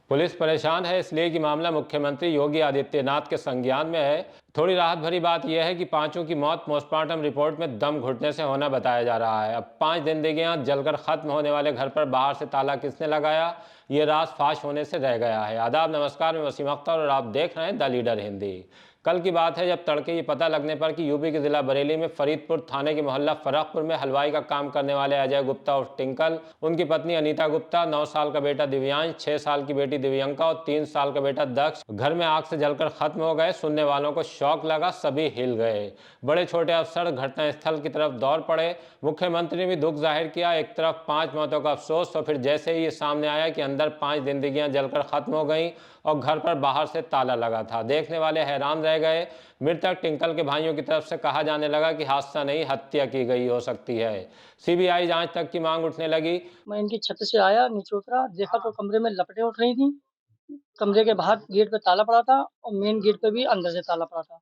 Police परेशान है इसलिए कि मामला मुख्यमंत्री योगी आदित्यनाथ के संज्ञान में है। थोड़ी राहत भरी बात यह है कि पांचों की मौत पोस्टमार्टम रिपोर्ट में दम घुटने से होना बताया जा रहा है। अब 5 जिंदगियां जलकर खत्म होने वाले घर पर बाहर से ताला किसने लगाया, ये राज फाश होने से रह गया है। आदाब, नमस्कार, मैं वसीम अख्तर और आप देख रहे हैं द लीडर हिंदी। कल की बात है जब तड़के ये पता लगने पर कि यूपी के जिला बरेली में फरीदपुर थाने के मोहल्ला फरकपुर में हलवाई का काम करने वाले अजय गुप्ता और टिंकल, उनकी पत्नी अनीता गुप्ता, 9 साल का बेटा दिव्यांश, 6 साल की बेटी दिव्यंका और 3 साल का बेटा दक्ष घर में आग से जलकर खत्म हो गए। सुनने वालों को शौक लगा, सभी हिल गए। बड़े छोटे अफसर घटनास्थल की तरफ दौड़ पड़े। मुख्यमंत्री ने भी दुख जाहिर किया। एक तरफ 5 मौतों का अफसोस, तो फिर जैसे ही ये सामने आया कि अंदर 5 जिंदगियां जलकर खत्म हो गई और घर पर बाहर से ताला लगा था, देखने वाले हैरान रह गए। मृतक टिंकल के भाइयों की तरफ से कहा जाने लगा कि हादसा नहीं, हत्या की गई हो सकती है। सीबीआई जांच तक की मांग उठने लगी। मैं इनकी छत से आया, नीचे उतरा, देखा तो कमरे में लपटें उठ रही थी। कमरे के बाहर गेट पे ताला पड़ा था और मेन गेट पे भी अंदर से ताला पड़ा था।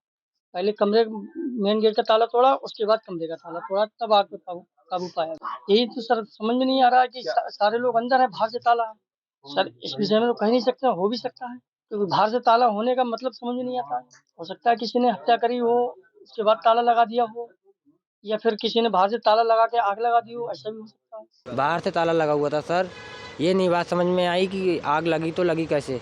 पहले कमरे मेन गेट का ताला तोड़ा, उसके बाद कमरे का ताला तोड़ा, तब आग पे काबू काबू पाया। यही तो सर समझ में नहीं आ रहा है कि सारे लोग अंदर हैं, बाहर से ताला है। सर इस विषय में तो कह नहीं सकते, हो भी सकता है, क्योंकि बाहर से ताला होने का मतलब समझ में नहीं आता है। हो सकता है किसी ने हत्या करी हो, उसके बाद ताला लगा दिया हो, या फिर किसी ने बाहर से ताला लगा के आग लगा दी हो, ऐसा भी हो सकता है। बाहर से ताला लगा हुआ था सर। ये नहीं बात समझ में आई कि आग लगी तो लगी कैसे,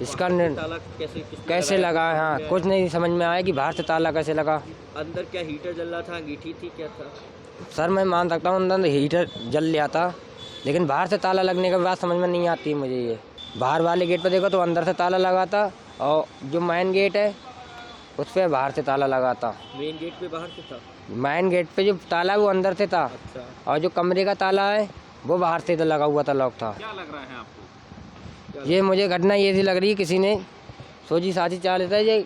इसका ताला किसने कैसे लगाया? लगा। हाँ, कुछ नहीं समझ में आया कि बाहर से ताला कैसे लगा। अंदर क्या हीटर जल रहा था, अंगीठी थी, क्या था? सर मैं मान सकता हूँ अंदर हीटर जल लिया था, लेकिन बाहर से ताला लगने की बात समझ में नहीं आती मुझे। ये बाहर वाले गेट पर देखो तो अंदर से ताला लगा था, और जो मेन गेट है उस पर बाहर से ताला लगा था। मेन गेट पे बाहर से था? मेन गेट पे जो ताला है वो अंदर से था, अच्छा। और जो कमरे का ताला है वो बाहर से तो लगा हुआ था, लॉक था। क्या लग रहा है आपको? ये मुझे घटना ये सी लग रही है किसी ने सोची साझी चाल है, ये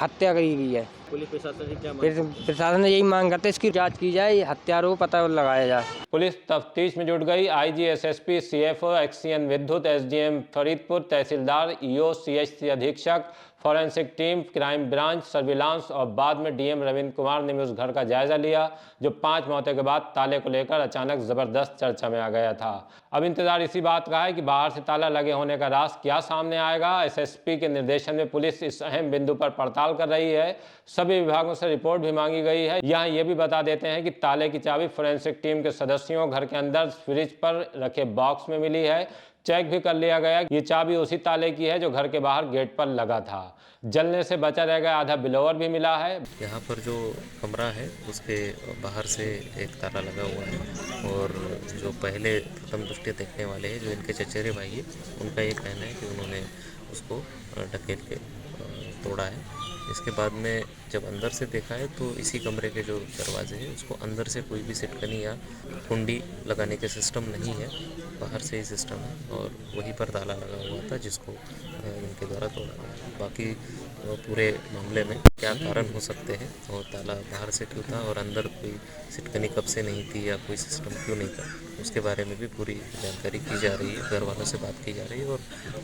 हत्या करी गई है। पुलिस प्रशासन से क्या फिर प्रशासन ने यही मांग करते इसकी जांच की जाए, हत्यारों को पता लगाया जाए। पुलिस तफ्तीश में जुट गई। आईजी, एसएसपी, सीएफओ, एक्सीएन विद्युत, एसडीएम फरीदपुर, तहसीलदार, ईओ, सीएचसी अधीक्षक, forensic team, crime branch, surveillance और बाद में डीएम रविंद्र कुमार ने भी उस घर का जायजा लिया जो 5 मौतों के बाद ताले को लेकर अचानक जबरदस्त चर्चा में आ गया था। अब इंतजार इसी बात का है कि बाहर से ताला लगे होने का राज क्या सामने आएगा। एसएसपी के निर्देशन में पुलिस इस अहम बिंदु पर पड़ताल कर रही है। सभी विभागों से रिपोर्ट भी मांगी गई है। यहाँ ये भी बता देते हैं कि ताले की चाबी फोरेंसिक टीम के सदस्यों घर के अंदर फ्रिज पर रखे बॉक्स में मिली है। चेक भी कर लिया गया। ये चाबी उसी ताले की है जो घर के बाहर गेट पर लगा था। जलने से बचा रह गया आधा बिलोवर भी मिला है। यहाँ पर जो कमरा है उसके बाहर से एक ताला लगा हुआ है, और जो पहले प्रथम दृष्टया देखने वाले हैं जो इनके चचेरे भाई है, उनका ये कहना है कि उन्होंने उसको ढकेल के तोड़ा है। इसके बाद में जब अंदर से देखा है तो इसी कमरे के जो दरवाजे हैं उसको अंदर से कोई भी सिटकनी या कुंडी लगाने के सिस्टम नहीं है, बाहर से ही सिस्टम है, और वहीं पर ताला लगा हुआ था जिसको इनके द्वारा तोड़ा गया। बाकी पूरे मामले में क्या कारण हो सकते हैं और ताला बाहर से क्यों था और अंदर कोई सिटकनी कब से नहीं थी या कोई सिस्टम क्यों नहीं था, उसके बारे में भी पूरी जानकारी की जा रही है, घर वालों से बात की जा रही है, और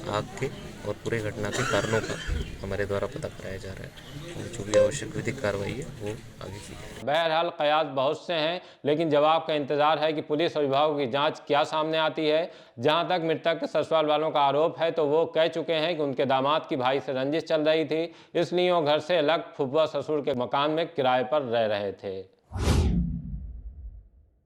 आग के और पूरे घटना के कारणों का हमारे द्वारा पता कराया जा रहा है, और जो भी आवश्यक विधिक कार्रवाई है वो आगे की जाएगी। बहरहाल कयास बहुत से हैं, लेकिन जवाब का इंतजार है कि पुलिस और विभागों की जांच क्या सामने आती है। जहां तक मृतक के ससुराल वालों का आरोप है तो वो कह चुके हैं कि उनके दामाद की भाई से रंजिश चल रही थी, इसलिए वो घर से अलग फुफा ससुर के मकान में किराए पर रह रहे थे।